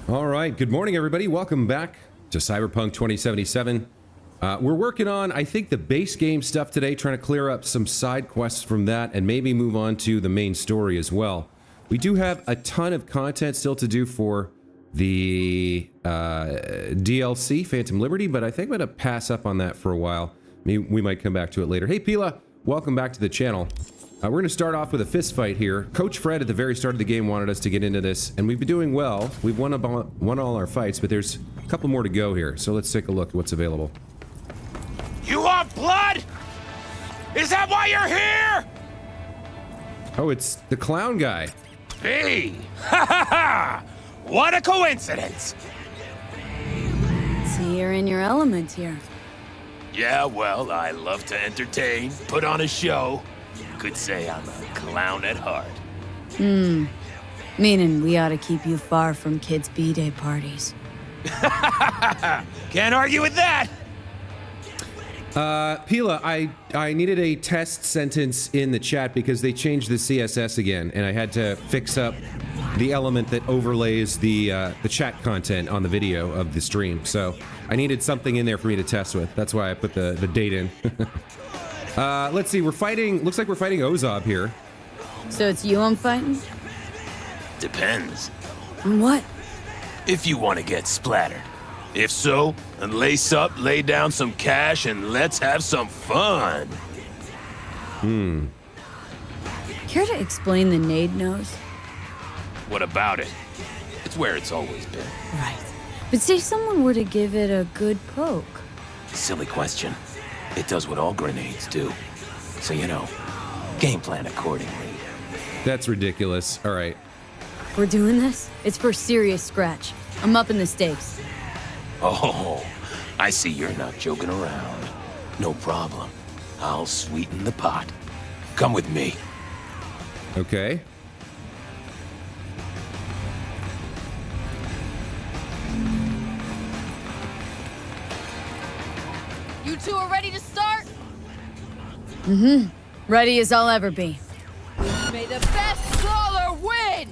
All right, good morning, everybody. Welcome back to Cyberpunk 2077. We're working on, I think, the base game stuff today, trying to clear up some side quests from that and maybe move on to the main story as well. We do have a ton of content still to do for the DLC, Phantom Liberty, but I think I'm going to pass up on that for a while. We might come back to it later. Hey, Pila, welcome back to the channel. We're going to start off with a fist fight here. Coach Fred at the very start of the game wanted us to get into this, and we've been doing well. We've won all our fights, but there's a couple more to go here. So let's take a look at what's available. You want blood? Is that why you're here? Oh, it's the clown guy. Hey! Ha ha ha! What a coincidence! So you're in your element here. Yeah, well, I love to entertain, put on a show. You could say I'm a clown at heart. Meaning we ought to keep you far from kids' B-Day parties. Can't argue with that! Pila, I needed a test sentence in the chat because they changed the CSS again, and I had to fix up the element that overlays the chat content on the video of the stream. So I needed something in there for me to test with. That's why I put the date in. Let's see, we're fighting, looks like we're fighting Ozob here. So it's you I'm fighting? Depends. On what? If you want to get splattered. If so, then lace up, lay down some cash, and let's have some fun. Care to explain the nade nose? What about it? It's where it's always been. Right. But say someone were to give it a good poke. Silly question. It does what all grenades do. So, you know, game plan accordingly. That's ridiculous. All right. We're doing this? It's for serious scratch. I'm upping the stakes. Oh, I see you're not joking around. No problem. I'll sweeten the pot. Come with me. Okay. You two are ready to start? Ready as I'll ever be. May the best brawler win!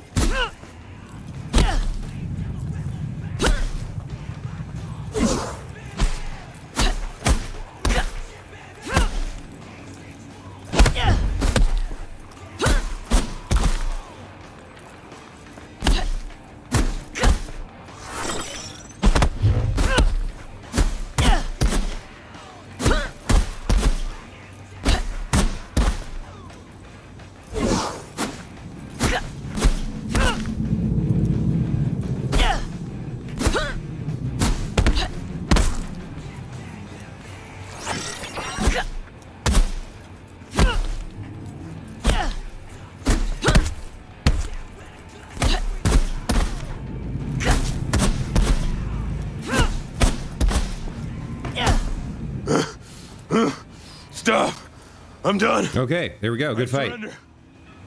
Stop! I'm done. Okay, there we go. Good fight. Surrender.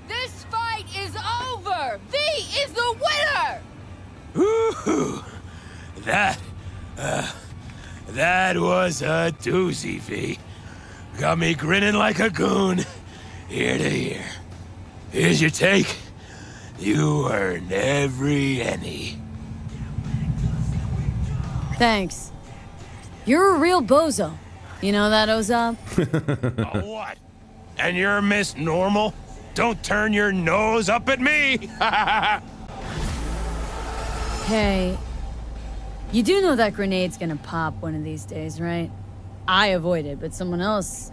This fight is over! V is the winner! Ooh, that was a doozy, V. Got me grinning like a goon, ear to ear. Here's your take. You earned every penny. Thanks. You're a real bozo. You know that, Ozob? Oh, what? And you're Miss Normal? Don't turn your nose up at me! Hey, you do know that grenade's gonna pop one of these days, right? I avoided, but someone else...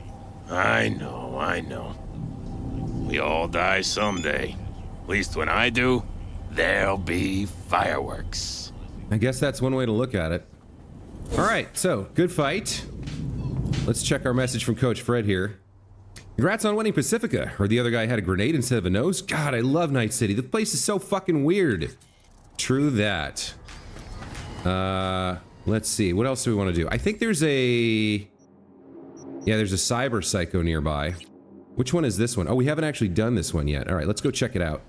I know. We all die someday. At least when I do, there'll be fireworks. I guess that's one way to look at it. All right, so good fight. Let's check our message from Coach Fred here. Congrats on winning Pacifica. Or the other guy had a grenade instead of a nose. God, I love Night City. The place is so fucking weird. True that. Let's see. What else do we want to do? I think there's a... Yeah, there's a cyber psycho nearby. Which one is this one? Oh, we haven't actually done this one yet. All right, let's go check it out.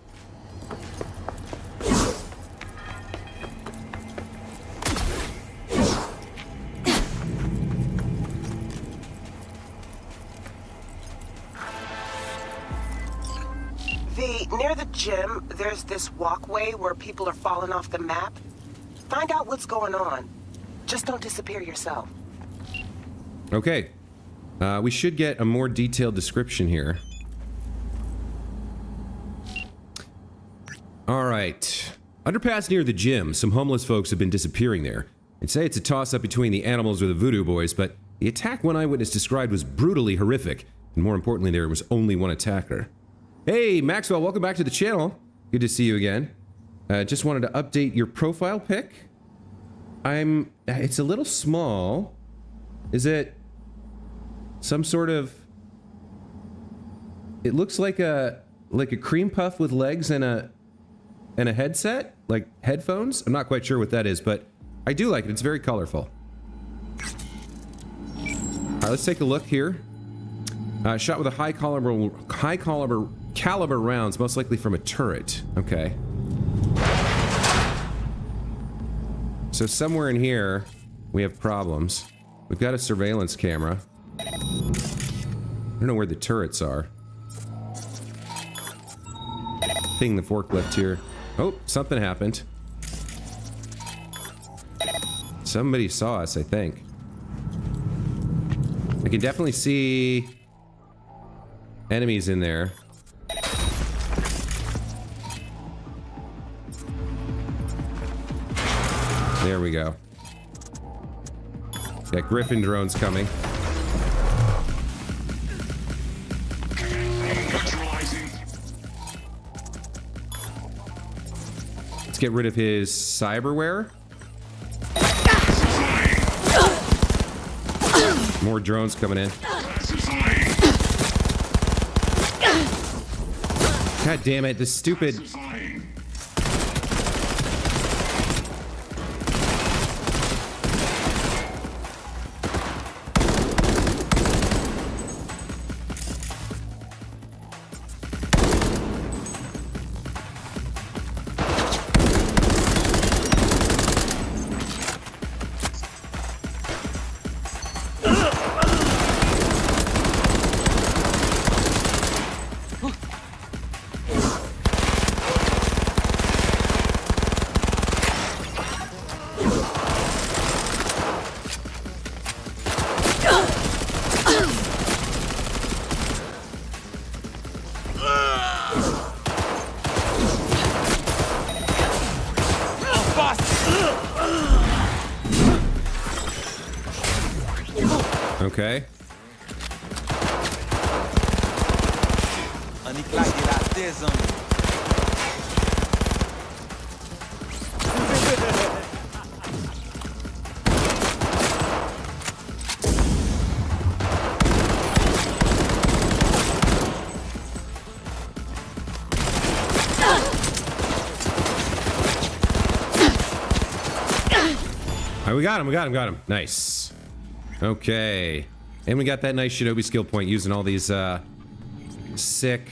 Near the gym, there's this walkway where people are falling off the map. Find out what's going on. Just don't disappear yourself. Okay. We should get a more detailed description here. Alright. Underpass near the gym. Some homeless folks have been disappearing there. I'd say it's a toss-up between the animals or the voodoo boys, but the attack one eyewitness described was brutally horrific. And more importantly, there was only one attacker. Hey, Maxwell, welcome back to the channel. Good to see you again. Just wanted to update your profile pic. It's a little small. Is it some sort of... It looks like a cream puff with legs and a headset? Like headphones? I'm not quite sure what that is, but I do like it. It's very colorful. Alright, let's take a look here. Shot with a high caliber rounds, most likely from a turret. Okay. So somewhere in here, we have problems. We've got a surveillance camera. I don't know where the turrets are. Ping the forklift here. Oh, something happened. Somebody saw us, I think. I can definitely see enemies in there. There we go. Got Griffin drones coming. Let's get rid of his cyberware. More drones coming in. God damn it, this stupid... Okay. Alright, we got him. Nice. Okay. And we got that nice Shinobi skill point using all these, sick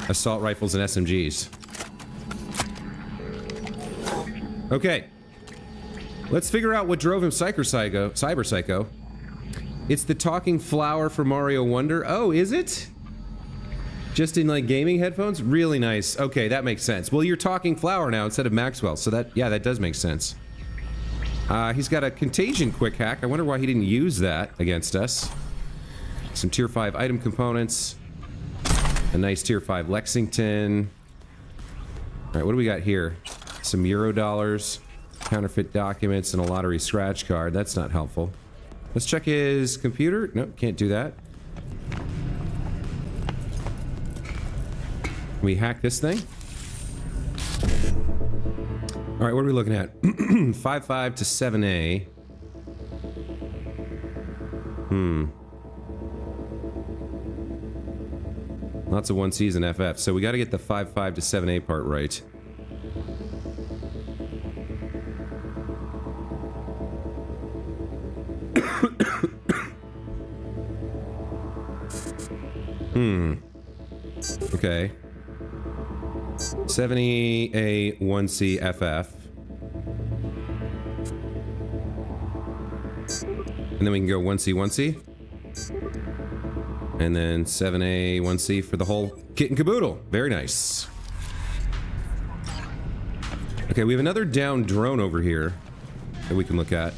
assault rifles and SMGs. Okay. Let's figure out what drove him Cyber Psycho. It's the talking flower for Mario Wonder. Oh, is it? Just in, like, gaming headphones? Really nice. Okay, that makes sense. Well, you're talking flower now instead of Maxwell, so that, yeah, that does make sense. He's got a contagion quick hack. I wonder why he didn't use that against us. Some tier 5 item components. A nice tier 5 Lexington. Alright, what do we got here? Some Euro dollars, counterfeit documents, and a lottery scratch card. That's not helpful. Let's check his computer. Nope, can't do that. Can we hack this thing? Alright, what are we looking at? 5.5 to 7A. Lots of 1Cs and FF, so we gotta get the 5.5 to 7A part right. Okay. 70A 1C FF. And then we can go 1C 1C. And then 7A 1C for the whole kit and caboodle. Very nice. Okay, we have another down drone over here that we can look at.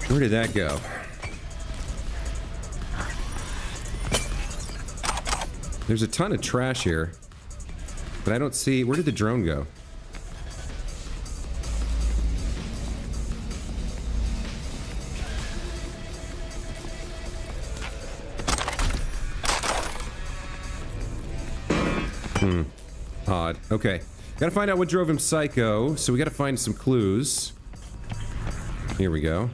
Where did that go? There's a ton of trash here, but I don't see... Where did the drone go? Odd. Okay. Gotta find out what drove him psycho, so we gotta find some clues. Here we go.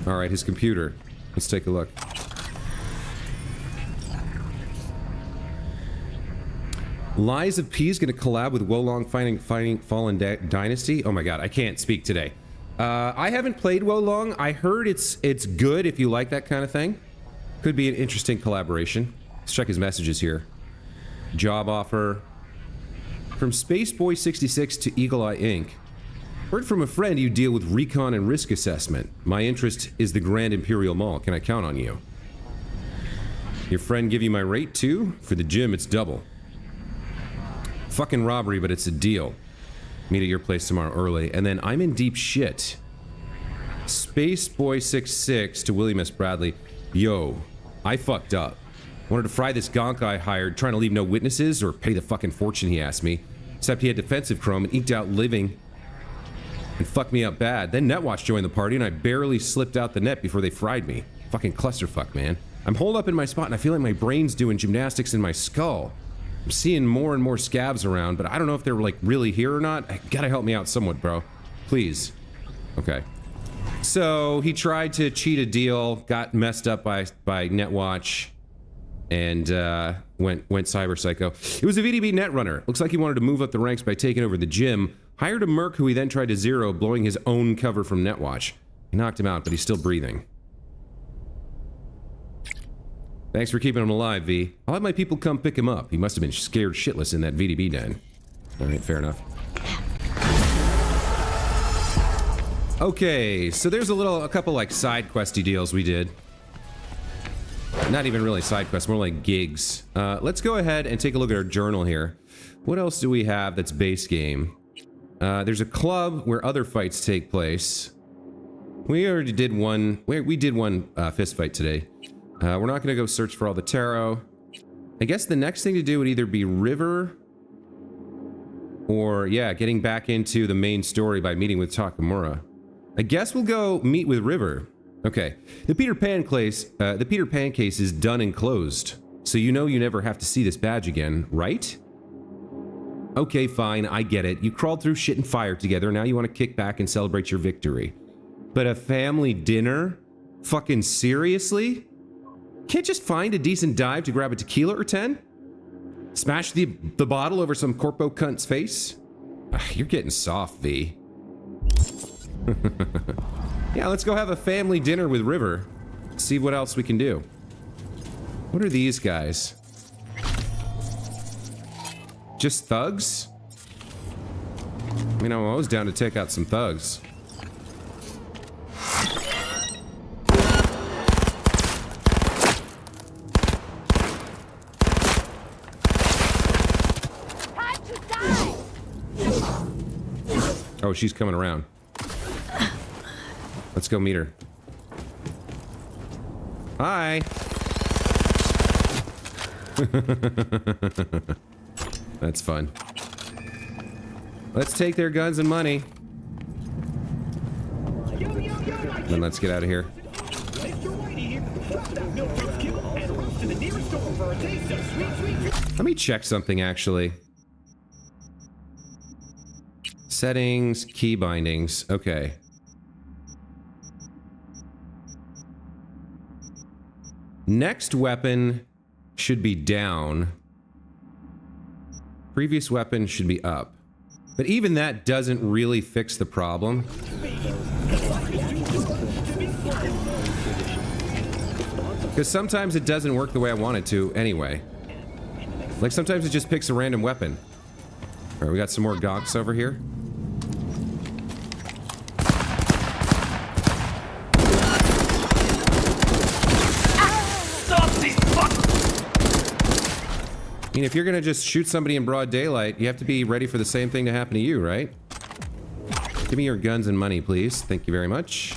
Alright, his computer. Let's take a look. Lies of P is gonna collab with Wolong fighting Fallen Dynasty. Oh my god, I can't speak today. I haven't played Wolong. I heard it's good if you like that kind of thing. Could be an interesting collaboration. Let's check his messages here. Job offer. From Spaceboy66 to Eagle Eye Inc. Heard from a friend you deal with recon and risk assessment. My interest is the Grand Imperial Mall. Can I count on you? Your friend give you my rate too? For the gym, it's double. Fucking robbery, but it's a deal. Meet at your place tomorrow early. And then I'm in deep shit. Spaceboy66 to William S. Bradley. Yo, I fucked up. Wanted to fry this gonk I hired, trying to leave no witnesses or pay the fucking fortune he asked me. Except he had defensive chrome and eked out living and fucked me up bad. Then Netwatch joined the party and I barely slipped out the net before they fried me. Fucking clusterfuck, man. I'm holed up in my spot and I feel like my brain's doing gymnastics in my skull. I'm seeing more and more scabs around, but I don't know if they're like really here or not. Gotta help me out somewhat, bro. Please. Okay. So he tried to cheat a deal, got messed up by Netwatch. And went cyber psycho. It was a VDB netrunner. Looks like he wanted to move up the ranks by taking over the gym. Hired a merc who he then tried to zero, blowing his own cover from Netwatch. He knocked him out, but he's still breathing. Thanks for keeping him alive, V. I'll have my people come pick him up. He must have been scared shitless in that VDB den. Alright, fair enough. Okay, so there's a couple like side questy deals we did. Not even really side quests, more like gigs. Let's go ahead and take a look at our journal here. What else do we have that's base game? There's a club where other fights take place. We already did one. We did one fist fight today. We're not going to go search for all the tarot. I guess the next thing to do would either be River or, yeah, getting back into the main story by meeting with Takamura. I guess we'll go meet with River. Okay, the Peter Pan case is done and closed, so you know you never have to see this badge again, right? Okay, fine, I get it. You crawled through shit and fire together, now you want to kick back and celebrate your victory. But a family dinner? Fucking seriously? Can't just find a decent dive to grab a tequila or 10? Smash the bottle over some corpo cunt's face? Ugh, you're getting soft, V. Yeah, let's go have a family dinner with River. See what else we can do. What are these guys? Just thugs? I mean, I'm always down to take out some thugs. Oh, she's coming around. Let's go meet her. Hi. That's fun. Let's take their guns and money. Then let's get out of here. Let me check something actually. Settings, key bindings. Okay. Next weapon should be down. Previous weapon should be up. But even that doesn't really fix the problem. Because sometimes it doesn't work the way I want it to anyway. Like sometimes it just picks a random weapon. Alright, we got some more gonks over here. I mean, if you're gonna just shoot somebody in broad daylight, you have to be ready for the same thing to happen to you, right? Give me your guns and money, please. Thank you very much.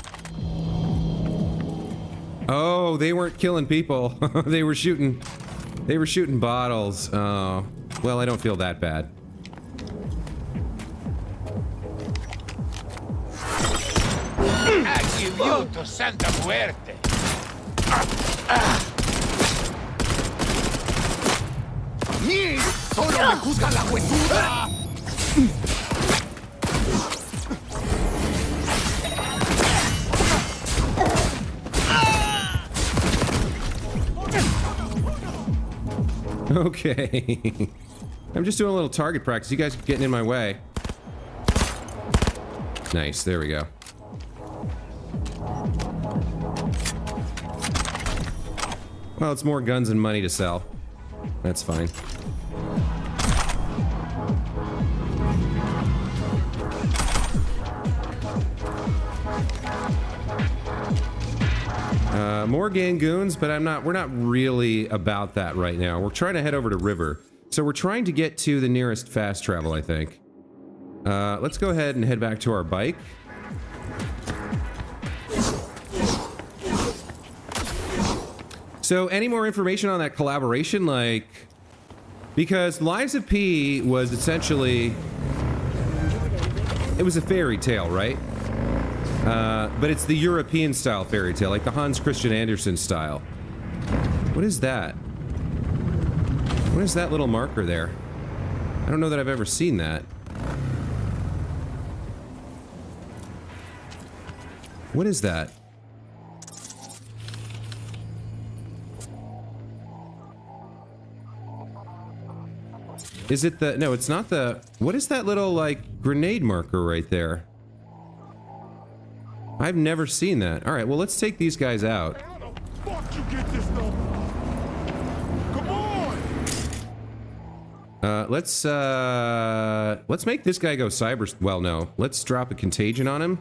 Oh, they weren't killing people. They were shooting bottles. Oh, well, I don't feel that bad. Aiuto, Santa Muerte. ¡Mí! ¡Solo me juzga la huesura! Okay. I'm just doing a little target practice. You guys are getting in my way. Nice, there we go. Well, it's more guns and money to sell. That's fine. More gangoons, but we're not really about that right now. We're trying to head over to River. So we're trying to get to the nearest fast travel, I think. Let's go ahead and head back to our bike. So any more information on that collaboration? Like, because Lies of P was essentially, it was a fairy tale, right? But it's the European style fairy tale, like the Hans Christian Andersen style. What is that? What is that little marker there? I don't know that I've ever seen that. What is that? Is it the... No, it's not the... What is that little, like, grenade marker right there? I've never seen that. Alright, well, let's take these guys out. How the fuck you get this stuff? Come on! Let's make this guy go cyber... Well, no. Let's drop a contagion on him.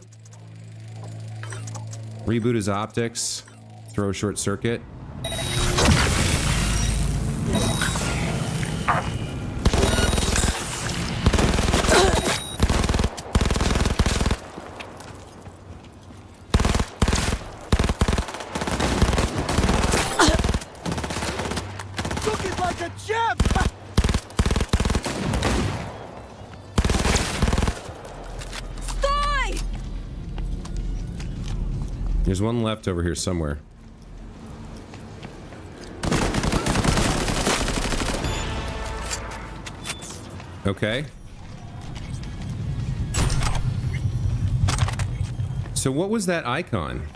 Reboot his optics. Throw a short circuit. There's one left over here somewhere. Okay. So what was that icon?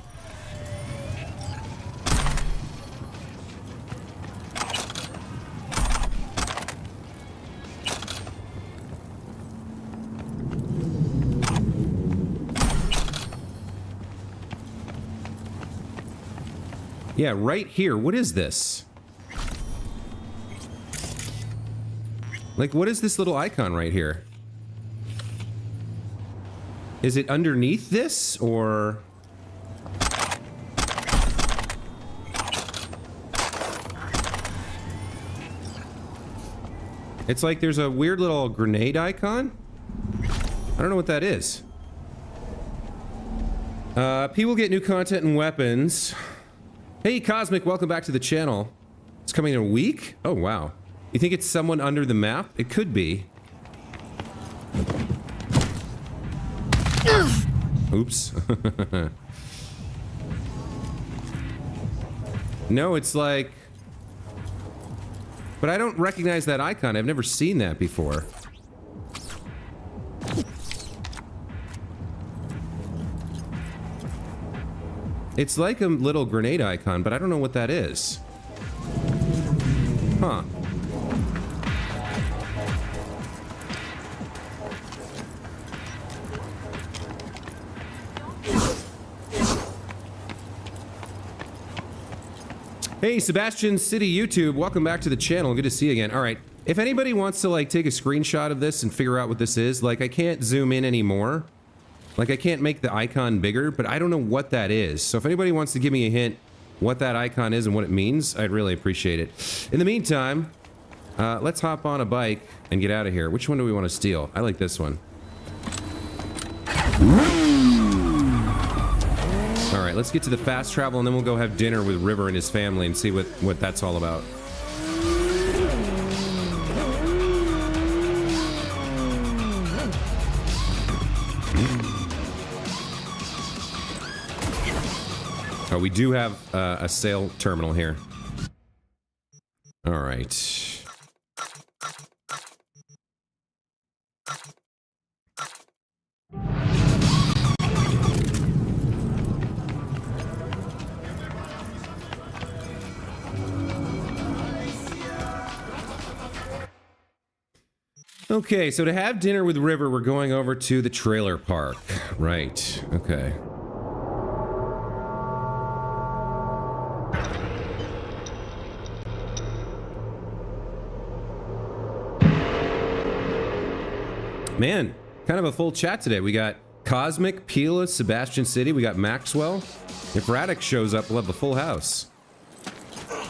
Yeah, right here. What is this? Like, what is this little icon right here? Is it underneath this, or... It's like there's a weird little grenade icon? I don't know what that is. People get new content and weapons. Hey, Cosmic, welcome back to the channel. It's coming in a week? Oh, wow. You think it's someone under the map? It could be. Oops. No, it's like... But I don't recognize that icon. I've never seen that before. It's like a little grenade icon, but I don't know what that is. Huh. Hey, Sebastian City YouTube, welcome back to the channel. Good to see you again. All right, if anybody wants to like take a screenshot of this and figure out what this is, like I can't zoom in anymore. Like I can't make the icon bigger, but I don't know what that is. So if anybody wants to give me a hint what that icon is and what it means, I'd really appreciate it. In the meantime, Let's hop on a bike and get out of here. Which one do we want to steal? I like this one. All right, let's get to the fast travel, and then we'll go have dinner with River and his family and see what that's all about. Oh, we do have a sale terminal here. All right. Okay, so to have dinner with River, we're going over to the trailer park. Right, okay. Man, kind of a full chat today. We got Cosmic, Pila, Sebastian City, we got Maxwell. If Radix shows up, we'll have the full house. Got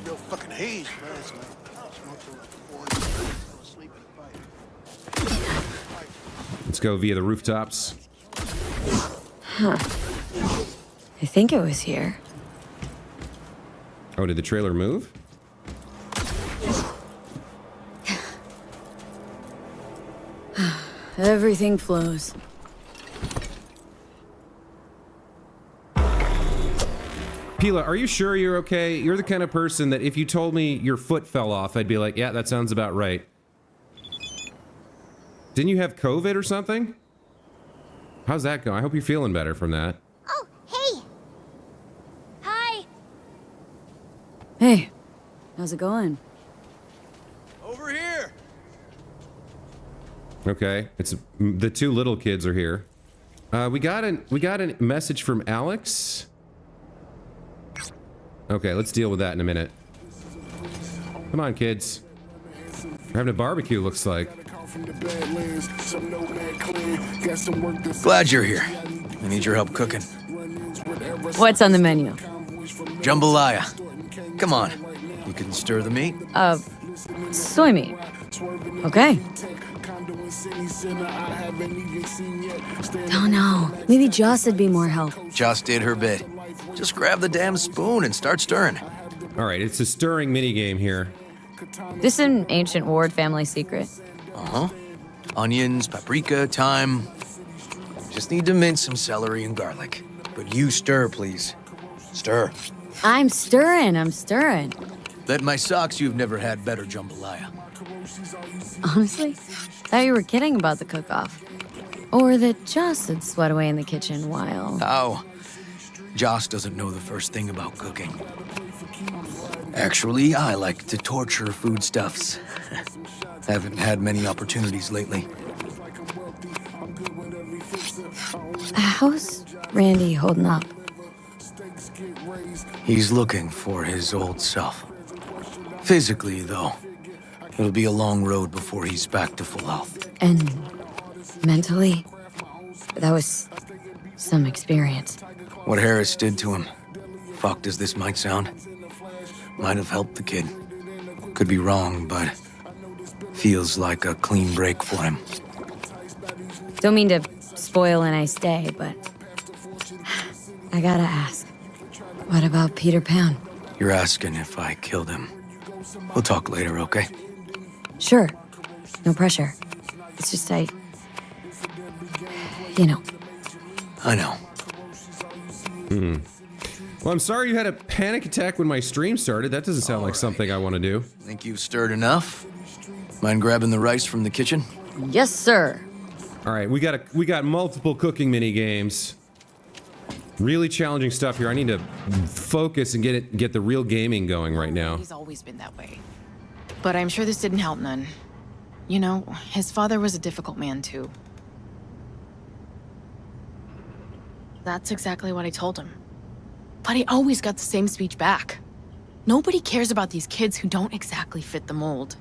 real fucking haze last night. Smoked till like 4 fell asleep in the fight. Let's go via the rooftops. Huh. I think it was here. Oh, did the trailer move? Everything flows. Pila, are you sure you're okay? You're the kind of person that if you told me your foot fell off, I'd be like, yeah, that sounds about right. Didn't you have COVID or something? How's that going? I hope you're feeling better from that. Oh, hey. Hi. Hey, how's it going? Over here. Okay, it's the two little kids are here. We got a message from Alex. Okay, let's deal with that in a minute. Come on, kids. We're having a barbecue, looks like. Glad you're here. I need your help cooking. What's on the menu? Jambalaya. Come on. You can stir the meat? Soy meat. Okay. Oh no, maybe Joss would be more help. Joss did her bit. Just grab the damn spoon and start stirring. All right, it's a stirring minigame here. This is an ancient Ward family secret. Uh-huh. Onions, paprika, thyme. Just need to mince some celery and garlic. But you stir, please. Stir. I'm stirring. Bet my socks you've never had better jambalaya. Honestly, thought you were kidding about the cook-off. Or that Joss would sweat away in the kitchen while... Oh. Joss doesn't know the first thing about cooking. Actually, I like to torture foodstuffs. Haven't had many opportunities lately. How's Randy holding up? He's looking for his old self. Physically, though. It'll be a long road before he's back to full health. And mentally? That was some experience. What Harris did to him, fucked as this might sound, might have helped the kid. Could be wrong, but feels like a clean break for him. Don't mean to spoil a nice day, but I gotta ask. What about Peter Pan? You're asking if I killed him. We'll talk later, okay? Sure. No pressure. It's just you know. I know. Well, I'm sorry you had a panic attack when my stream started. That doesn't sound like something I want to do. Think you've stirred enough? Mind grabbing the rice from the kitchen? Yes, sir. All right, we got multiple cooking mini games. Really challenging stuff here. I need to focus and get the real gaming going right now. He's always been that way. But I'm sure this didn't help none. You know, his father was a difficult man too. That's exactly what I told him. But he always got the same speech back. Nobody cares about these kids who don't exactly fit the mold.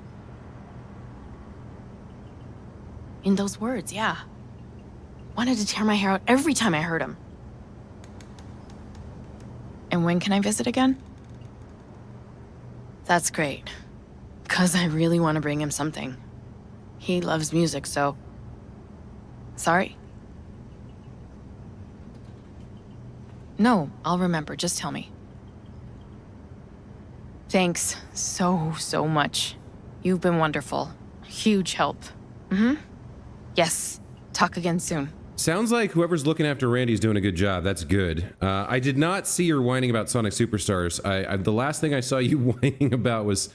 In those words, yeah. Wanted to tear my hair out every time I heard him. And when can I visit again? That's great. 'Cause I really want to bring him something. He loves music, so... Sorry? No, I'll remember. Just tell me. Thanks so much. You've been wonderful. Huge help. Yes. Talk again soon. Sounds like whoever's looking after Randy's doing a good job. That's good. I did not see your whining about Sonic Superstars. The last thing I saw you whining about was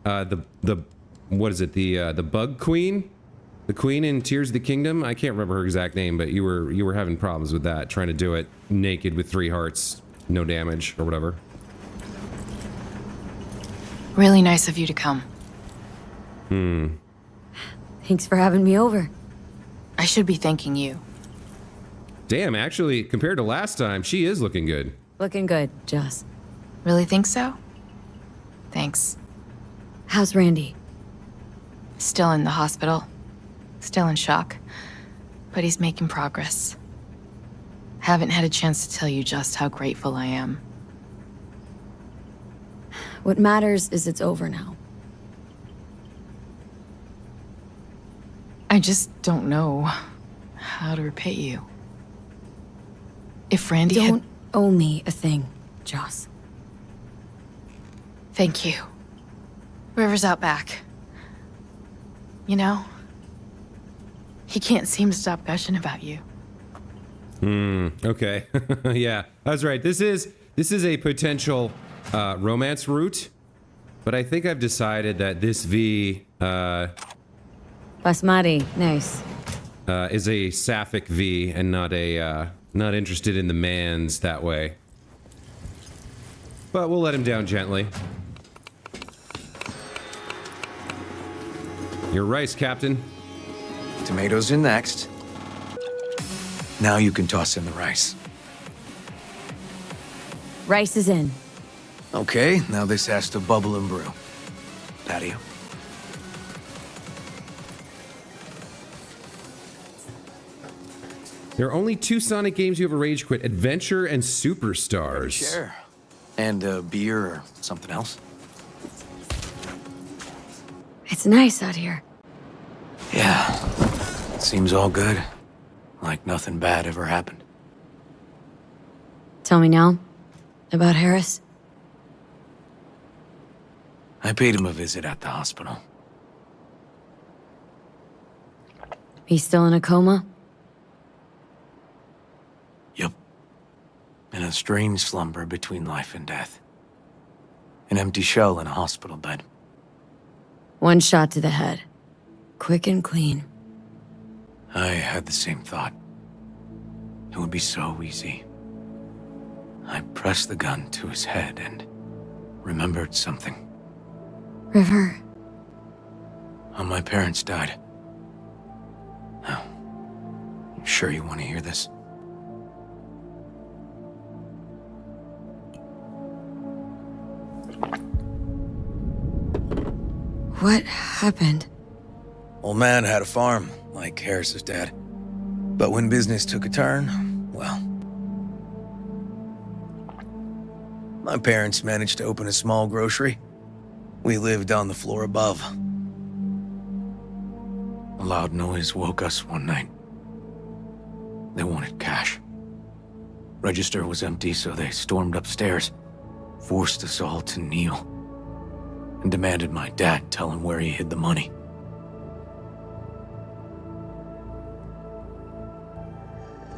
the what is it? The Bug Queen, the Queen in Tears of the Kingdom. I can't remember her exact name, but you were having problems with that, trying to do it naked with 3 hearts, no damage or whatever. Really nice of you to come. Thanks for having me over. I should be thanking you. Damn, actually, compared to last time, she is looking good. Looking good, Joss. Really think so? Thanks. How's Randy? Still in the hospital. Still in shock. But he's making progress. Haven't had a chance to tell you just how grateful I am. What matters is it's over now. I just don't know how to repay you. If Randy Don't owe me a thing, Joss. Thank you. River's out back. You know, he can't seem to stop gushing about you. Okay. Yeah, that's right. This is a potential romance route, but I think I've decided that this V Basmati, nice. is a sapphic V and not a not interested in the mans that way. But we'll let him down gently. Your rice, Captain. Tomatoes in next. Now you can toss in the rice. Rice is in. Okay, now this has to bubble and brew. Patio. There are only 2 Sonic games you have a rage quit: Adventure and Superstars. Sure. And beer or something else? It's nice out here. Yeah. Seems all good. Like nothing bad ever happened. Tell me now about Harris. I paid him a visit at the hospital. He's still in a coma? Yup. In a strange slumber between life and death. An empty shell in a hospital bed. 1 shot to the head. Quick and clean. I had the same thought. It would be so easy. I pressed the gun to his head and remembered something. River. How my parents died. Now, you sure you want to hear this? What happened? Old man had a farm, like Harris's dad. But when business took a turn, well... My parents managed to open a small grocery. We lived on the floor above. A loud noise woke us one night. They wanted cash. Register was empty, so they stormed upstairs, forced us all to kneel, and demanded my dad tell him where he hid the money.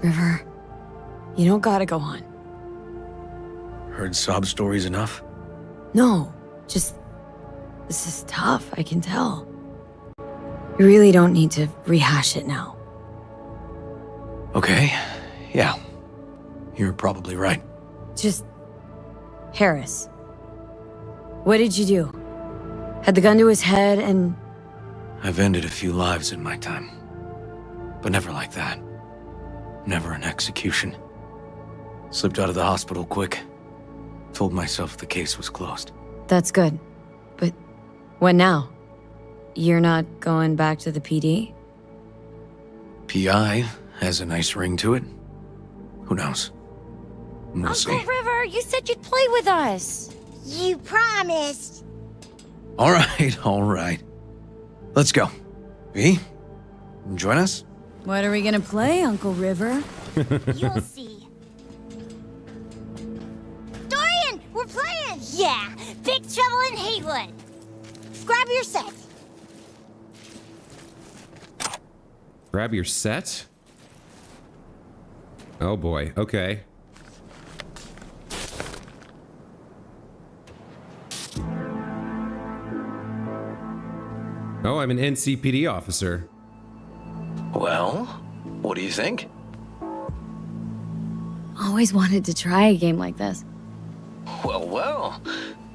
River, you don't gotta go on. Heard sob stories enough? No, just... This is tough, I can tell. You really don't need to rehash it now. Okay, yeah. You're probably right. Just... Harris. What did you do? Had the gun to his head and... I've ended a few lives in my time. But never like that. Never an execution. Slipped out of the hospital quick. Told myself the case was closed. That's good. But what now? You're not going back to the PD? PI has a nice ring to it. Who knows? We'll Uncle see. River, you said you'd play with us. You promised. All right, all right. Let's go. V, join us? What are we gonna play, Uncle River? You'll see. Dorian, we're playing! Yeah, Big Trouble in Haywood. Grab your set. Grab your set? Oh boy, okay. Oh, I'm an NCPD officer. Well, what do you think? Always wanted to try a game like this. Well,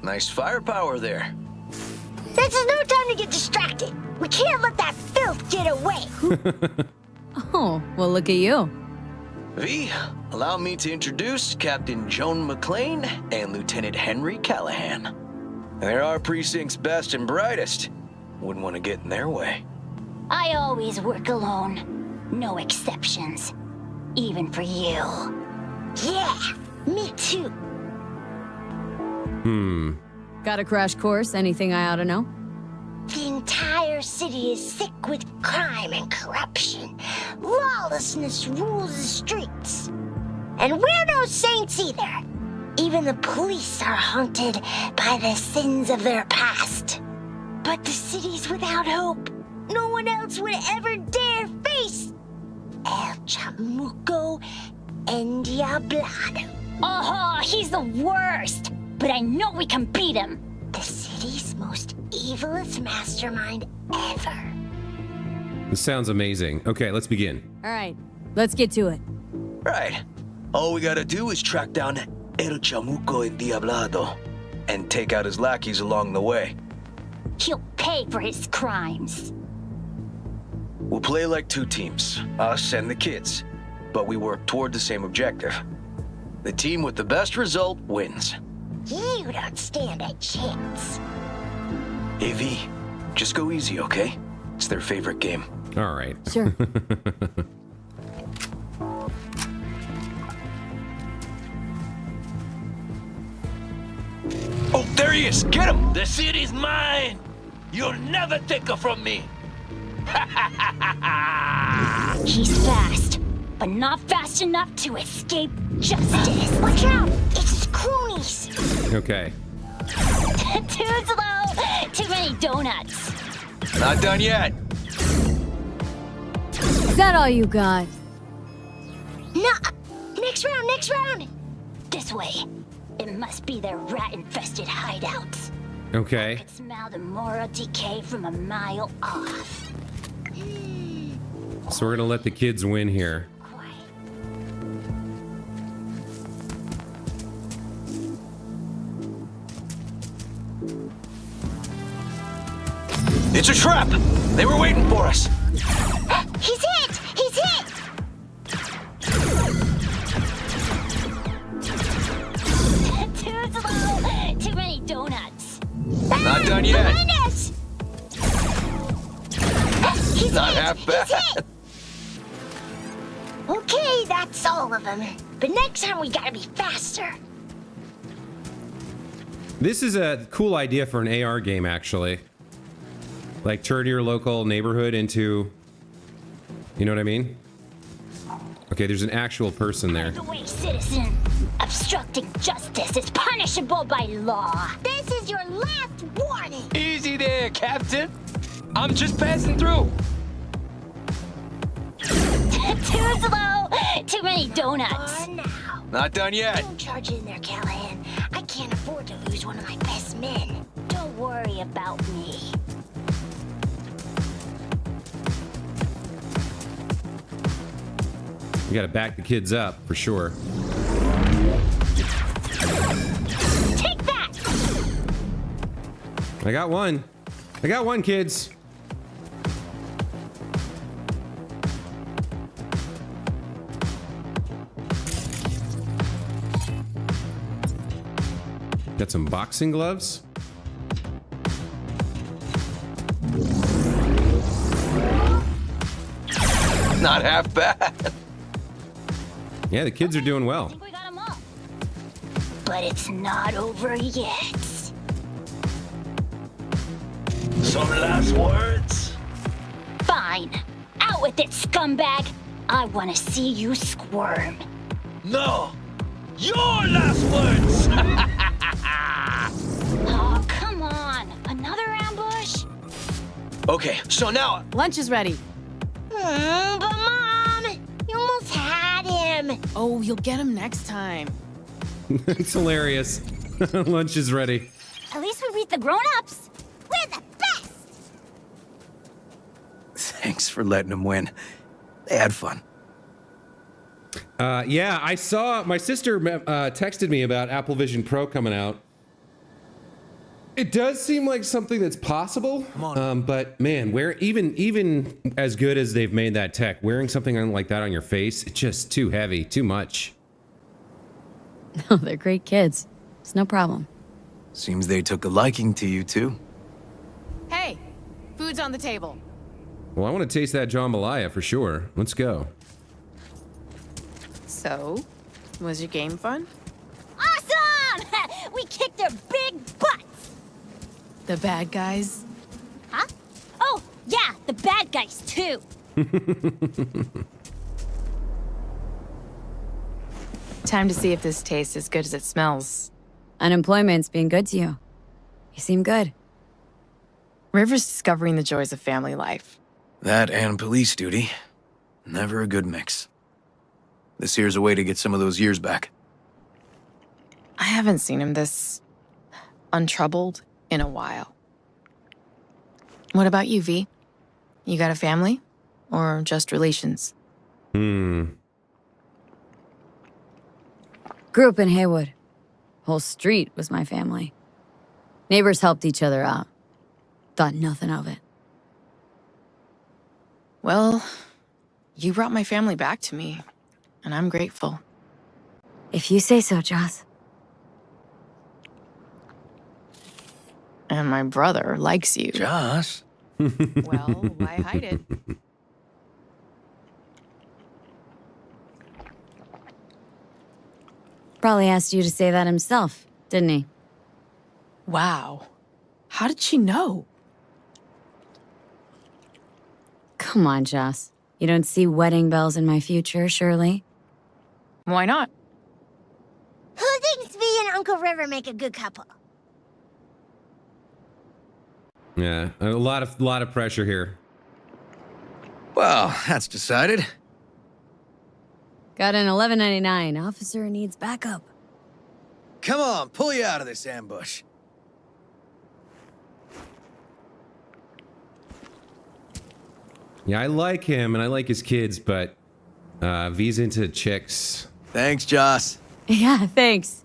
nice firepower there. This is no time to get distracted. We can't let that filth get away. Oh, well, look at you. V, allow me to introduce Captain Joan McClane and Lieutenant Henry Callahan. They're our precinct's best and brightest. Wouldn't want to get in their way. I always work alone. No exceptions. Even for you. Yeah, me too. Got a crash course? Anything I ought to know? The entire city is sick with crime and corruption. Lawlessness rules the streets. And we're no saints either. Even the police are haunted by the sins of their past. But the city's without hope. No one else would ever dare face El Chamuco Endiablado. Oh, he's the worst. But I know we can beat him. The city's most evilest mastermind ever. This sounds amazing. Okay, let's begin. All right, let's get to it. Right. All we gotta do is track down El Chamuco Endiablado and take out his lackeys along the way. He'll pay for his crimes. We'll play like two teams, us and the kids, but we work toward the same objective. The team with the best result wins. You don't stand a chance. AV, just go easy, okay? It's their favorite game. All right. Sure. Oh, there he is! Get him! The city's mine! You'll never take her from me! He's fast, but not fast enough to escape justice. Watch out! It's cronies! Okay. Too slow! Too many donuts! Not done yet. Is that all you got? No! Next round, next round! This way. It must be their rat-infested hideouts. Okay. I could smell the moral decay from a mile off. So we're gonna let the kids win here. Quiet. It's a trap! They were waiting for us. He's hit! He's hit! Too slow! Too many donuts! Not done yet. Behind us! He's Not hit! half bad. He's hit! Okay, that's all of them. But next time we gotta be faster. This is a cool idea for an AR game, actually. Like, turn your local neighborhood into... You know what I mean? Okay, there's an actual person there. By the way, citizen, obstructing justice is punishable by law. This is your last warning. Easy there, Captain. I'm just passing through. Too slow. Too many donuts. Now. Not done yet. Don't charge in there, Callahan. I can't afford to lose one of my best men. Don't worry about me. You gotta back the kids up, for sure. Take that! I got one. I got one, kids. Got some boxing gloves. Not half bad. Yeah, the kids are doing well. I think we got them all. But it's not over yet. Some last words? Fine. Out with it, scumbag. I want to see you squirm. No! Your last words! Oh, come on. Another ambush? Okay, so now... Lunch is ready. But Mom, you almost had him. Oh, you'll get him next time. It's hilarious. Lunch is ready. At least we beat the grown-ups. We're the best. Thanks for letting them win. They had fun. Yeah, I saw my sister texted me about Apple Vision Pro coming out. It does seem like something that's possible, but man, even as good as they've made that tech, wearing something like that on your face, it's just too heavy, too much. No, they're great kids. It's no problem. Seems they took a liking to you, too. Hey, food's on the table. Well, I want to taste that jambalaya for sure. Let's go. So, was your game fun? Awesome! We kicked their big butts. The bad guys? Huh? Oh, yeah, the bad guys, too. Time to see if this tastes as good as it smells. Unemployment's being good to you. You seem good. River's discovering the joys of family life. That and police duty. Never a good mix. This here's a way to get some of those years back. I haven't seen him this untroubled in a while. What about you, V? You got a family? Or just relations? Grew up in Haywood. Whole street was my family. Neighbors helped each other out. Thought nothing of it. Well, you brought my family back to me, and I'm grateful. If you say so, Joss. And my brother likes you. Joss? Well, why hide it? Probably asked you to say that himself, didn't he? Wow. How did she know? Come on, Joss. You don't see wedding bells in my future, surely? Why not? Who thinks V and Uncle River make a good couple? Yeah, a lot of pressure here. Well, that's decided. Got an 1199. Officer needs backup. Come on, pull you out of this ambush. Yeah, I like him and I like his kids, but V's into chicks. Thanks, Joss. Yeah, thanks.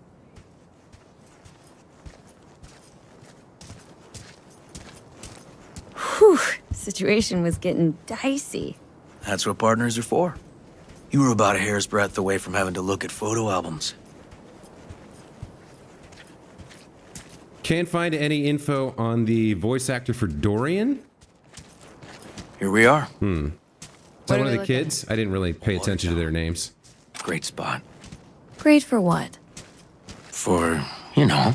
Whew, situation was getting dicey. That's what partners are for. You were about a hair's breadth away from having to look at photo albums. Can't find any info on the voice actor for Dorian. Here we are. Is that What one are of we the looking kids? I didn't really pay attention to their names. Great spot. Great for what? For, you know,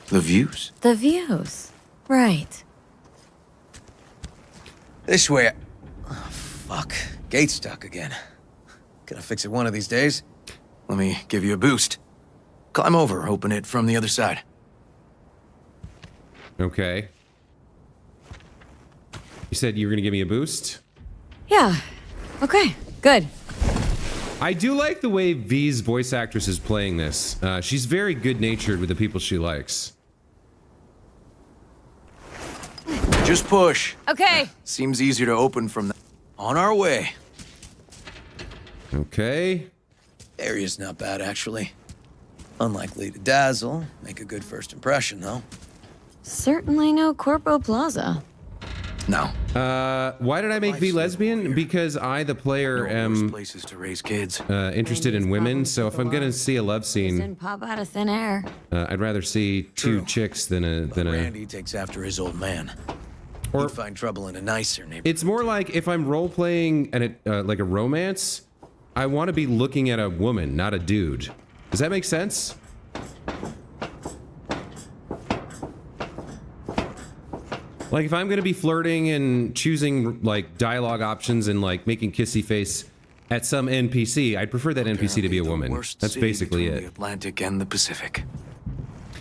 the views. The views. Right. This way. Oh, fuck. Gate's stuck again. Gonna fix it one of these days. Let me give you a boost. Climb over, open it from the other side. Okay. You said you were gonna give me a boost? Yeah. Okay, good. I do like the way V's voice actress is playing this. She's very good-natured with the people she likes. Just push. Okay. Seems easier to open from the... On our way. Okay. Area's not bad, actually. Unlikely to dazzle. Make a good first impression, though. Certainly no Corpo Plaza. No. Why did I make V lesbian? Because I, the player, am places to raise kids. interested in women, so if I'm gonna see a love scene, Didn't pop out of thin air. I'd rather see two chicks than a... Randy takes after his old man. Or- He'd find trouble in a nicer neighborhood. It's more like if I'm role-playing like a romance, I want to be looking at a woman, not a dude. Does that make sense? Like, if I'm going to be flirting and choosing, like, dialogue options and, like, making kissy face at some NPC, I'd prefer that NPC to be a woman. That's basically The it. Atlantic and the Pacific.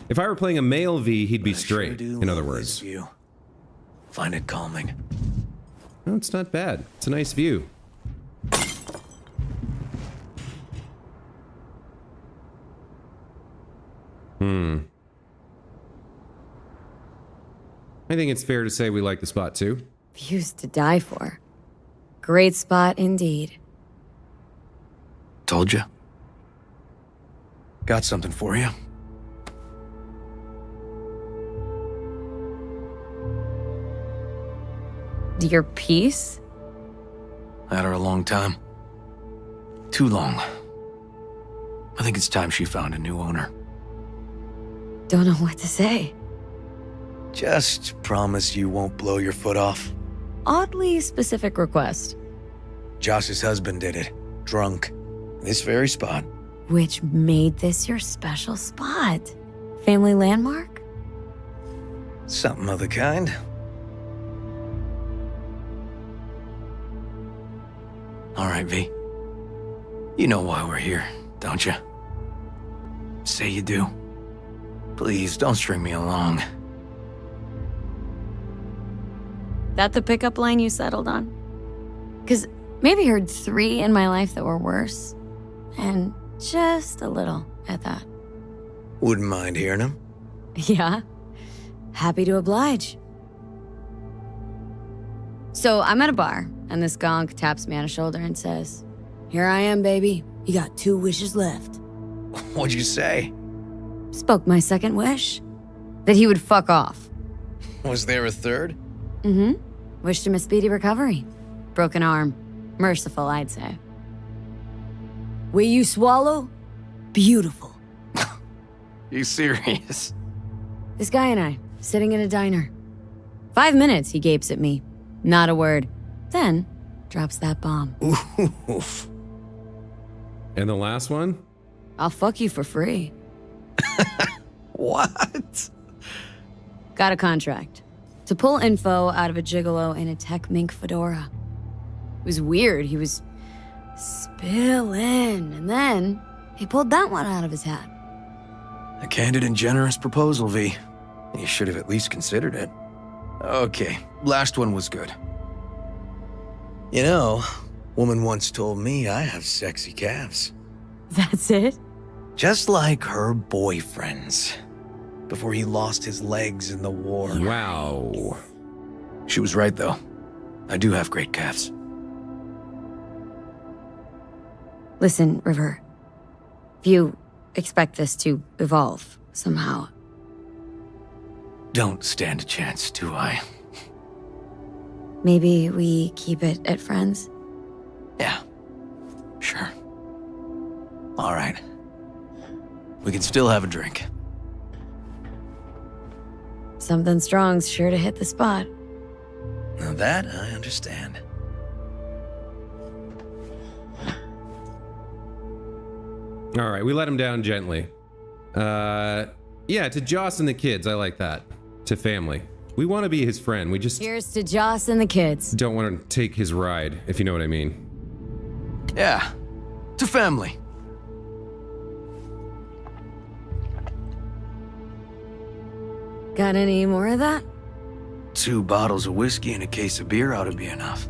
If I were playing a male V, he'd be I sure straight, do in other love words. this view. Find it calming. No, it's not bad. It's a nice view. I think it's fair to say we like the spot too. Views to die for. Great spot indeed. Told you. Got something for you. Your piece? Had her a long time. Too long. I think it's time she found a new owner. Don't know what to say. Just promise you won't blow your foot off. Oddly specific request. Josh's husband did it. Drunk. This very spot. Which made this your special spot? Family landmark? Something of the kind. All right, V. You know why we're here, don't you? Say you do. Please, don't string me along. That the pickup line you settled on? Cause maybe heard 3 in my life that were worse. And just a little at that. Wouldn't mind hearing him. Yeah. Happy to oblige. So I'm at a bar, and this gonk taps me on the shoulder and says, "Here I am, baby. You got 2 wishes left." What'd you say? Spoke my second wish. That he would fuck off. Was there a third? Mm-hmm. Wished him a speedy recovery. Broken arm. Merciful, I'd say. Will you swallow? Beautiful. You serious? This guy and I, sitting in a diner. 5 minutes, he gapes at me. Not a word. Then, drops that bomb. Oof. And the last one? I'll fuck you for free. What? Got a contract. To pull info out of a gigolo in a tech mink fedora. It was weird. He was spilling. And then, he pulled that one out of his hat. A candid and generous proposal, V. You should have at least considered it. Okay, last one was good. You know, woman once told me I have sexy calves. That's it? Just like her boyfriend's. Before he lost his legs in the war. Wow. She was right, though. I do have great calves. Listen, River. If you expect this to evolve somehow, Don't stand a chance, do I? maybe we keep it at friends? Yeah. Sure. All right. We can still have a drink. Something strong's sure to hit the spot. Now that I understand. All right, we let him down gently. Yeah, to Joss and the kids, I like that. To family. We want to be his friend. We just Here's to Joss and the kids. don't want to take his ride, if you know what I mean. Yeah. To family. Got any more of that? 2 bottles of whiskey and a case of beer ought to be enough.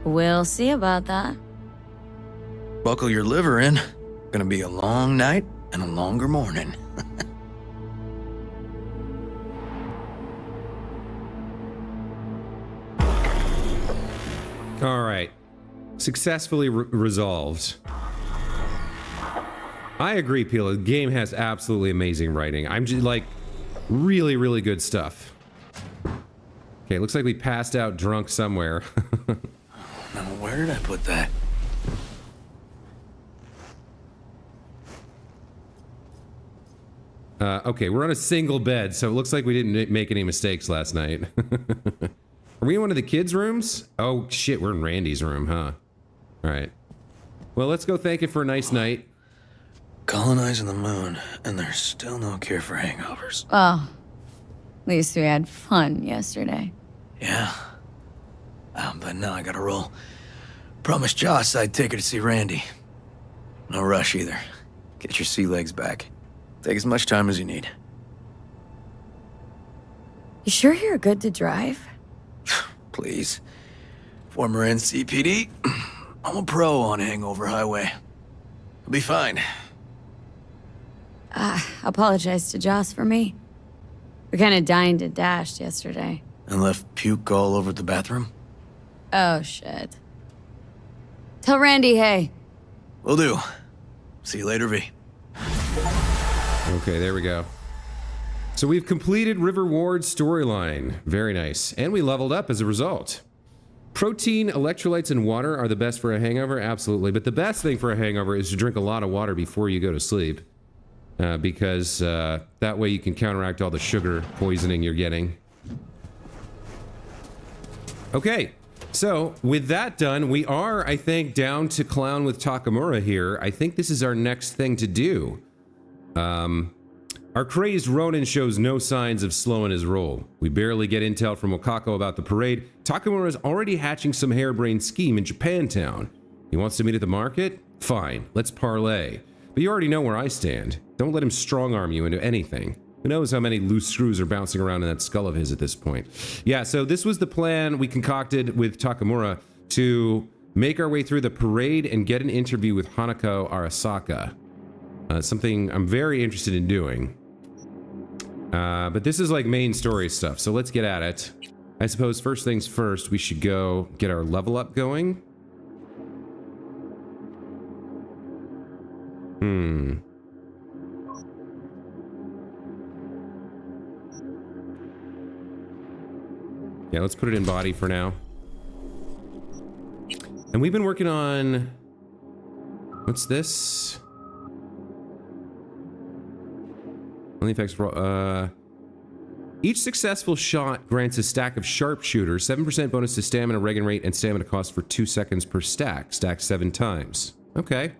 We'll see about that. Buckle your liver in. Gonna be a long night and a longer morning. All right. Successfully resolved. I agree, Peel. The game has absolutely amazing writing. I'm just like, really, really good stuff. Okay, looks like we passed out drunk somewhere. Now, where did I put that? Okay, we're on a single bed, so it looks like we didn't make any mistakes last night. Are we in one of the kids' rooms? Oh, shit, we're in Randy's room, huh? All right. Well, let's go thank you for a nice night. Colonizing the moon, and there's still no cure for hangovers. Oh, At least we had fun yesterday. Yeah. But now I gotta roll. Promised Joss I'd take her to see Randy. No rush either. Get your sea legs back. Take as much time as you need. You sure you're good to drive? Please. Former NCPD. I'm a pro on Hangover Highway. I'll be fine. Apologize to Joss for me. We kind of dined and dashed yesterday. And left puke all over the bathroom? Oh, shit. Tell Randy, hey. Will do. See you later, V. Okay, there we go. So we've completed River Ward's storyline. Very nice. And we leveled up as a result. Protein, electrolytes, and water are the best for a hangover? Absolutely. But the best thing for a hangover is to drink a lot of water before you go to sleep. Because that way you can counteract all the sugar poisoning you're getting. Okay, so with that done, we are, I think, down to clown with Takamura here. I think this is our next thing to do. Our crazed Ronin shows no signs of slowing his roll. We barely get intel from Okako about the parade. Takamura is already hatching some harebrained scheme in Japantown. He wants to meet at the market? Fine, let's parlay. But you already know where I stand. Don't let him strong-arm you into anything. Who knows how many loose screws are bouncing around in that skull of his at this point. Yeah, so this was the plan we concocted with Takamura to make our way through the parade and get an interview with Hanako Arasaka. Something I'm very interested in doing. But this is like main story stuff, so let's get at it. I suppose first things first, we should go get our level up going. Yeah, let's put it in body for now. And we've been working on... What's this? Only effects... Each successful shot grants a stack of sharpshooters, 7% bonus to stamina, regen rate, and stamina cost for 2 seconds per stack. Stacked 7 times. Okay.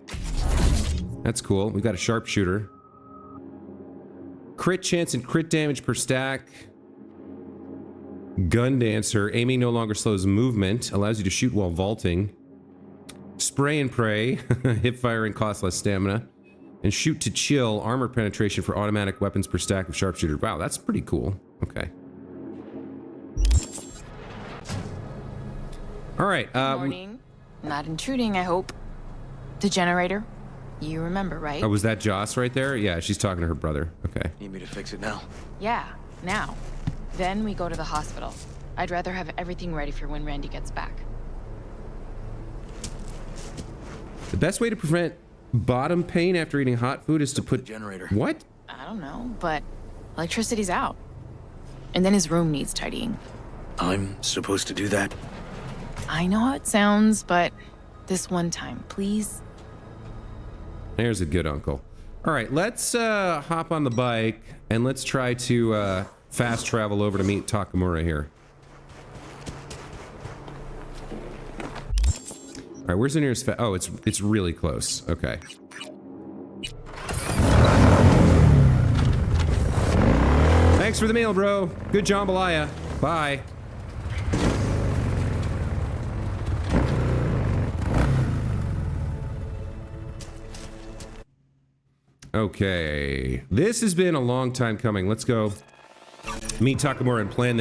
That's cool. We've got a sharpshooter. Crit chance and crit damage per stack. Gun Dancer. Aiming no longer slows movement. Allows you to shoot while vaulting. Spray and pray. Hip fire and cost less stamina. And shoot to chill. Armor penetration for automatic weapons per stack of sharpshooter. Wow, that's pretty cool. Okay. All right. Morning. Not intruding, I hope. The generator. You remember, right? Oh, was that Joss right there? Yeah, she's talking to her brother. Okay. Need me to fix it now? Yeah, now. Then we go to the hospital. I'd rather have everything ready for when Randy gets back. The best way to prevent bottom pain after eating hot food is to put... the generator. What? I don't know, but electricity's out. And then his room needs tidying. I'm supposed to do that? I know how it sounds, but this one time, please. There's a good uncle. All right, let's hop on the bike and let's try to fast travel over to meet Takamura here. All right, where's the nearest oh, it's really close. Okay. Thanks for the meal, bro. Good jambalaya. Bye. Okay. This has been a long time coming. Let's go meet Takamura and plan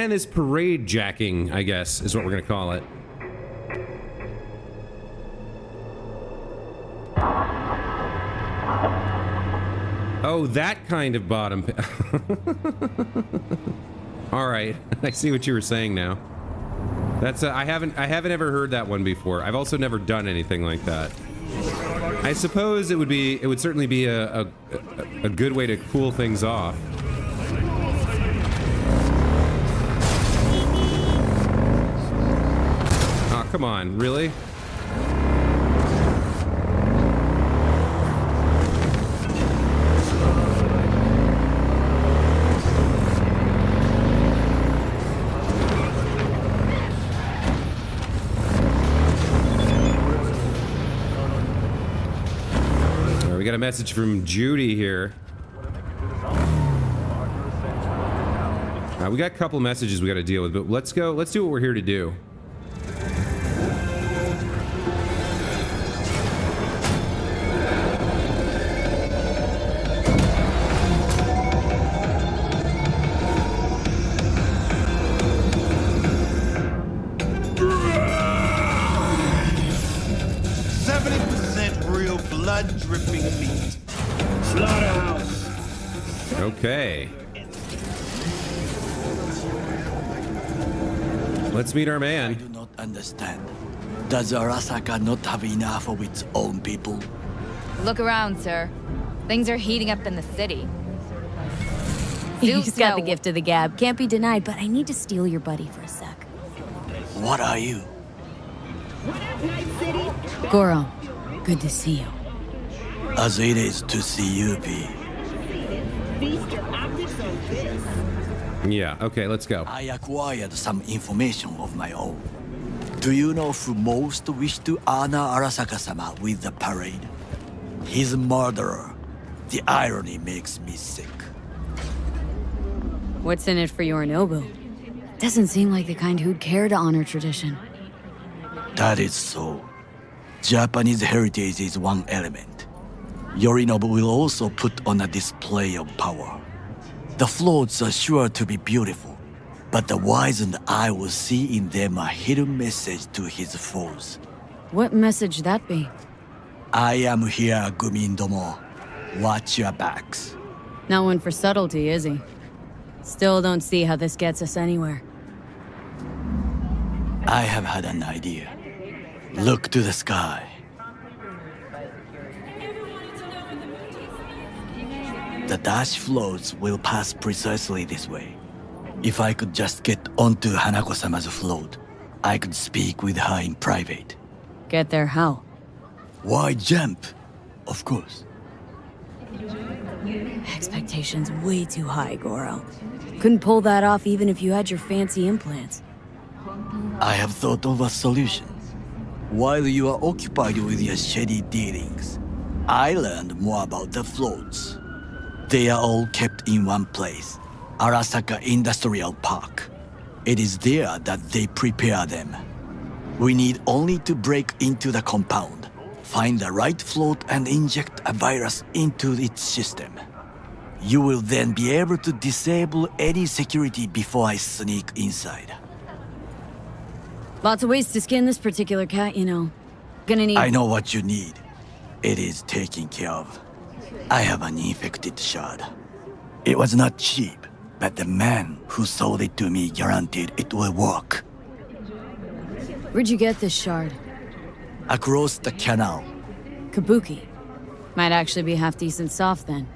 this parade jacking, I guess, is what we're gonna call it. Oh, that kind of bottom. All right, I see what you were saying now. That's I haven't ever heard that one before. I've also never done anything like that. I suppose it would certainly be a good way to cool things off. Oh, come on, really? We got a message from Judy here. We got a couple messages we got to deal with, but let's go. Let's do what we're here to do. 70% real blood dripping meat. Slaughterhouse. Okay. Let's meet our I man. do not understand. Does Arasaka not have enough of its own people? Look around, sir. Things are heating up in the city. He's got the no- gift of the gab. Can't be denied, but I need to steal your buddy for a sec. What are you? Goro, good to see you. As it is to see you, V. Yeah, okay, let's go. I acquired some information of my own. Do you know who most wished to honor Arasaka-sama with the parade? His murderer. The irony makes me sick. What's in it for Yorinobu? Doesn't seem like the kind who'd care to honor tradition. That is so. Japanese heritage is one element. Yorinobu will also put on a display of power. The floats are sure to be beautiful, but the wizened eye will see in them a hidden message to his foes. What message that be? I am here, Gumindomo. Watch your backs. Not one for subtlety, is he? Still don't see how this gets us anywhere. I have had an idea. Look to the sky. The dash floats will pass precisely this way. If I could just get onto Hanako-sama's float, I could speak with her in private. Get there how? Why jump? Of course. Expectations way too high, Goro. Couldn't pull that off even if you had your fancy implants. I have thought of a solution. While you are occupied with your shady dealings, I learned more about the floats. They are all kept in one place, Arasaka Industrial Park. It is there that they prepare them. We need only to break into the compound, find the right float and inject a virus into its system. You will then be able to disable any security before I sneak inside. Lots of ways to skin this particular cat, you know. Gonna need... I know what you need. It is taken care of. I have an infected shard. It was not cheap, but the man who sold it to me guaranteed it will work. Where'd you get this shard? Across the canal. Kabuki. Might actually be half decent soft then.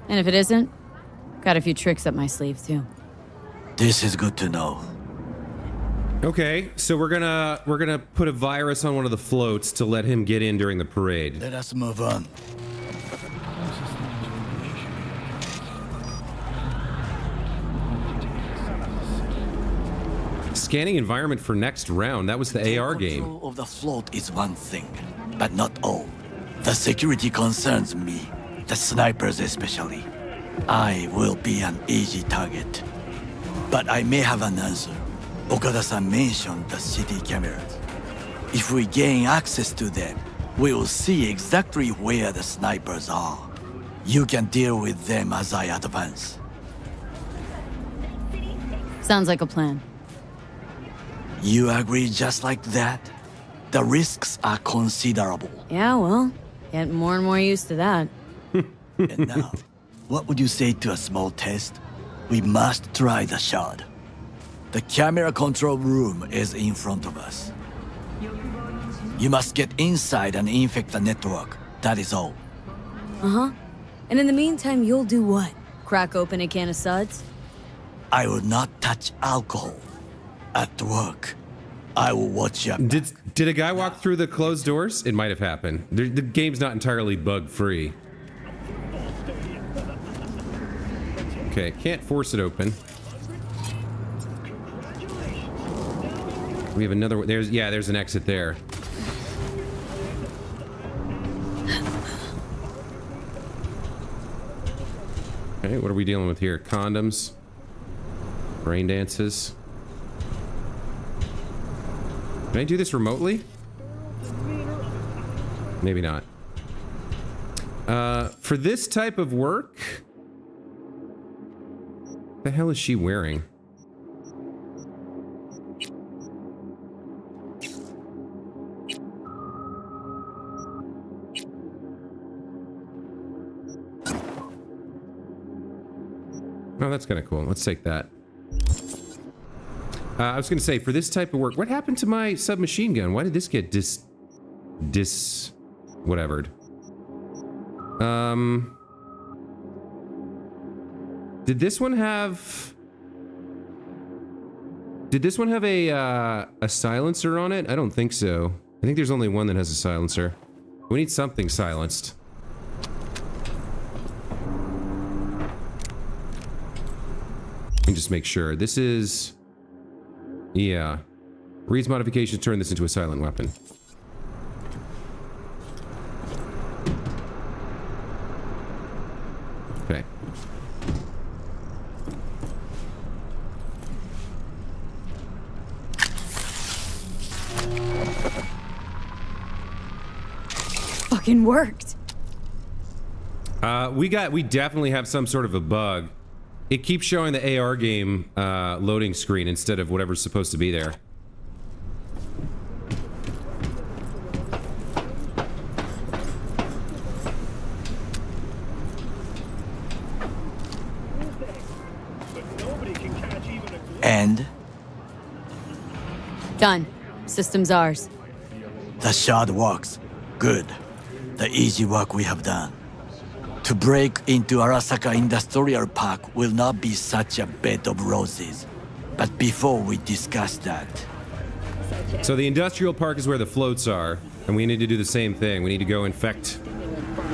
And if it isn't, got a few tricks up my sleeve too. This is good to know. Okay, so we're gonna put a virus on one of the floats to let him get in during the parade. Let us move on. Scanning environment for next round. That was the AR game. Control of the float is one thing, but not all. The security concerns me, the snipers especially. I will be an easy target. But I may have an answer. Okada-san mentioned the city cameras. If we gain access to them, we will see exactly where the snipers are. You can deal with them as I advance. Sounds like a plan. You agree just like that? The risks are considerable. Yeah, well, get more and more used to that. And now, what would you say to a small test? We must try the shard. The camera control room is in front of us. You must get inside and infect the network. That is all. Uh-huh. And in the meantime, you'll do what? Crack open a can of suds? I will not touch alcohol. At work, I will watch your back. Did a guy walk through the closed doors? It might have happened. The game's not entirely bug-free. Okay, can't force it open. We have another. There's an exit there. Okay, what are we dealing with here? Condoms. Brain dances. Can I do this remotely? Maybe not. For this type of work... What the hell is she wearing? Oh, that's kind of cool. Let's take that. I was going to say, for this type of work, what happened to my submachine gun? Why did this get whatevered? Did this one have a silencer on it? I don't think so. I think there's only one that has a silencer. We need something silenced. Let me just make sure. This is... Yeah. Reed's modifications turn this into a silent weapon. Okay. Fucking worked. We definitely have some sort of a bug. It keeps showing the AR game loading screen instead of whatever's supposed to be there. And Done. System's ours. the shard works. Good. The easy work we have done. To break into Arasaka Industrial Park will not be such a bed of roses. But before we discuss that, So the industrial park is where the floats are, and we need to do the same thing. We need to go infect.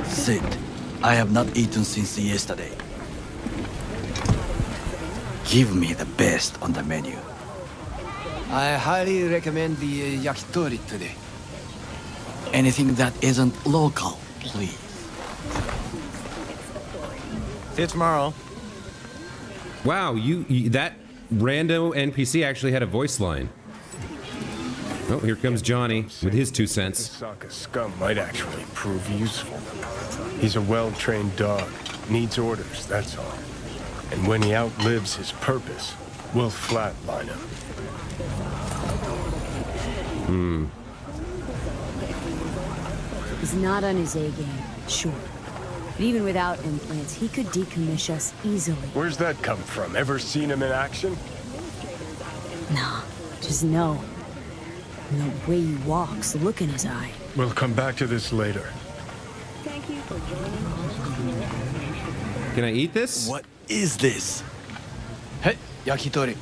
sit. I have not eaten since yesterday. Give me the best on the menu. I highly recommend the yakitori today. Anything that isn't local, please. See you tomorrow. Wow, you that rando NPC actually had a voice line. Oh, here comes Johnny with his 2 cents. Saka scum might actually prove useful. He's a well-trained dog. Needs orders, that's all. And when he outlives his purpose, we'll flatline him. He's not on his A game, sure. But even without implants, he could decommission us easily. Where's that come from? Ever seen him in action? Nah, just know. And the way he walks, the look in his eye. We'll come back to this later. Can I eat this? What is this? Hey, yakitori.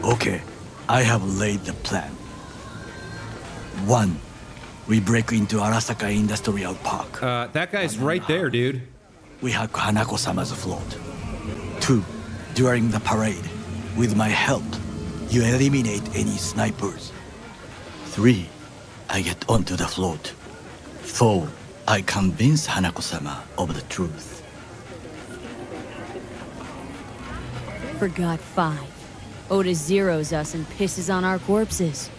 Okay, I have laid the plan. 1. We break into Arasaka Industrial Park. That guy's right there, dude. We hack Hanako-sama's float. 2. During the parade, with my help, you eliminate any snipers. 3. I get onto the float. 4. I convince Hanako-sama of the truth. Forgot 5. Oda zeroes us and pisses on our corpses.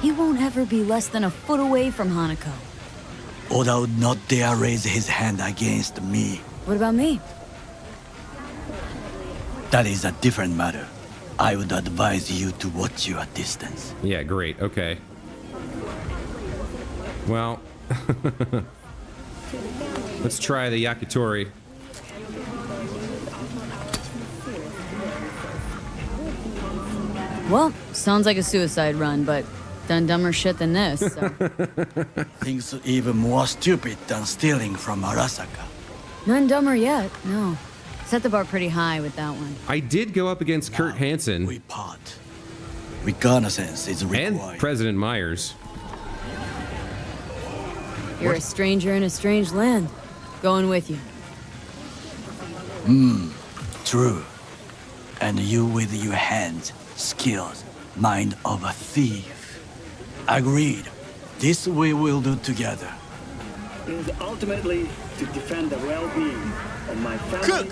He won't ever be less than a foot away from Hanako. Oda would not dare raise his hand against me. What about me? That is a different matter. I would advise you to watch your distance. Yeah, great. Okay. Well, let's try the yakitori. Well, sounds like a suicide run, but done dumber shit than this, so. Things even more stupid than stealing from Arasaka. None dumber yet, no. Set the bar pretty high with that one. I did go up against Kurt Hansen We part. Reconnaissance is required. and President Myers. You're a stranger in a strange land. Going with you. True. And you with your hands, skills, mind of a thief. Agreed. This we will do together. Is ultimately to defend the well-being of my family. Cook!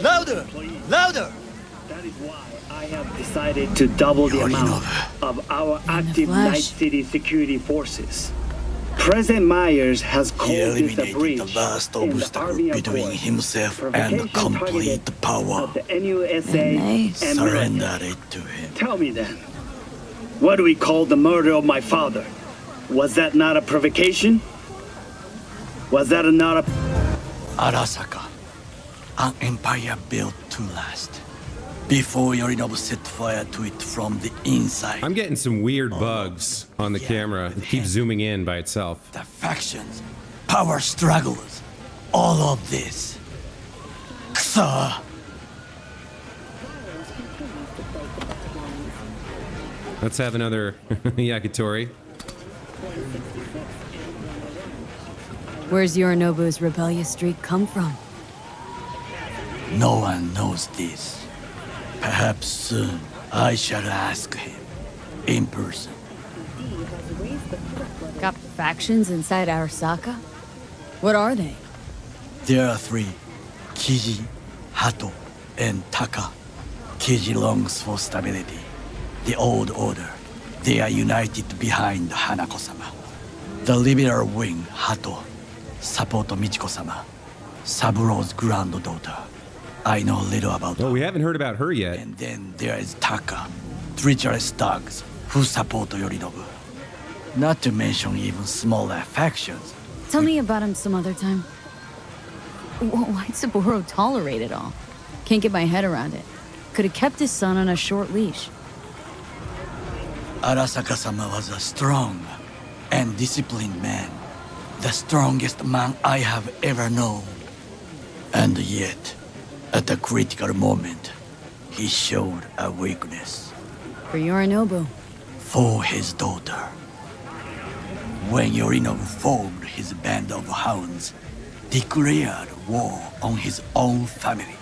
Louder! Louder! That is why I have decided to double the amount of our active Night City security forces. President Myers has He called this a eliminated breach the last in the obstacle Army between Accord, himself and provocation complete targeted power. at the NUSA and Surrendered military. it to him. Tell me then, what do we call the murder of my father? Was that not a provocation? Was that not a... Arasaka, an empire built to last. Before Yorinobu set fire to it from the inside. I'm getting some weird bugs on the camera. It keeps zooming in by itself. The factions, power struggles, all of this. Kusa! Let's have another yakitori. Where's Yorinobu's rebellious streak come from? No one knows this. Perhaps soon I shall ask him in person. Got factions inside Arasaka? What are they? There are three: Kiji, Hato, and Taka. Kiji longs for stability. The old order. They are united behind Hanako-sama. The liberal wing, Hato, support Michiko-sama, Saburo's granddaughter. I know little about her. Oh, we haven't heard about her yet. And then there is Taka, treacherous thugs who support Yorinobu. Not to mention even smaller factions. Tell me about him some other time. Why'd Saburo tolerate it all? Can't get my head around it. Could have kept his son on a short leash. Arasaka-sama was a strong and disciplined man. The strongest man I have ever known. And yet, at a critical moment, he showed a weakness. For Yorinobu. For his daughter. When Yorinobu formed his band of hounds, declared war on his own family,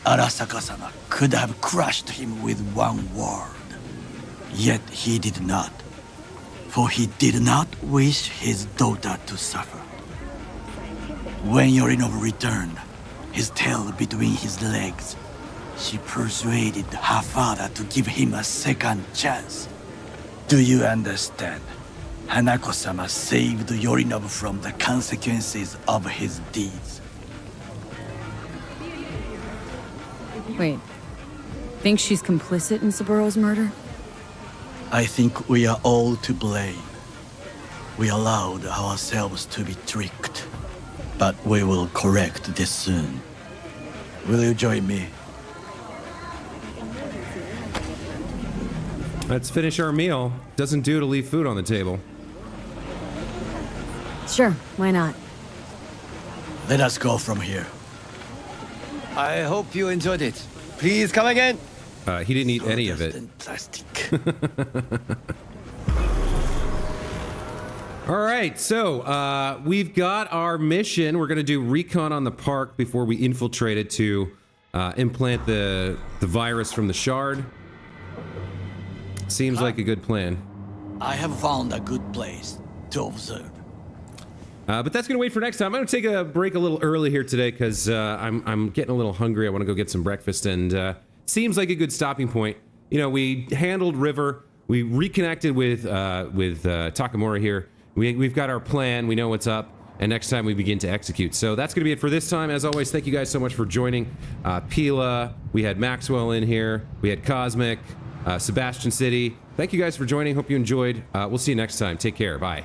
Arasaka-sama could have crushed him with one word. Yet he did not. For he did not wish his daughter to suffer. When Yorinobu returned, his tail between his legs, she persuaded her father to give him a second chance. Do you understand? Hanako-sama saved Yorinobu from the consequences of his deeds. Wait. Think she's complicit in Saburo's murder? I think we are all to blame. We allowed ourselves to be tricked. But we will correct this soon. Will you join me? Let's finish our meal. Doesn't do to leave food on the table. Sure, why not? Let us go from here. I hope you enjoyed it. Please come again. He didn't eat any of it. Plastic. All right, so we've got our mission. We're going to do recon on the park before we infiltrate it to implant the virus from the shard. Seems like a good plan. I have found a good place to observe. But that's going to wait for next time. I'm going to take a break a little early here today because I'm getting a little hungry. I want to go get some breakfast, and seems like a good stopping point. You know, we handled River. We reconnected with Takamura here. We've got our plan. We know what's up. And next time we begin to execute. So that's going to be it for this time. As always, thank you guys so much for joining. Pila, we had Maxwell in here. We had Cosmic, Sebastian City. Thank you guys for joining. Hope you enjoyed. We'll see you next time. Take care. Bye.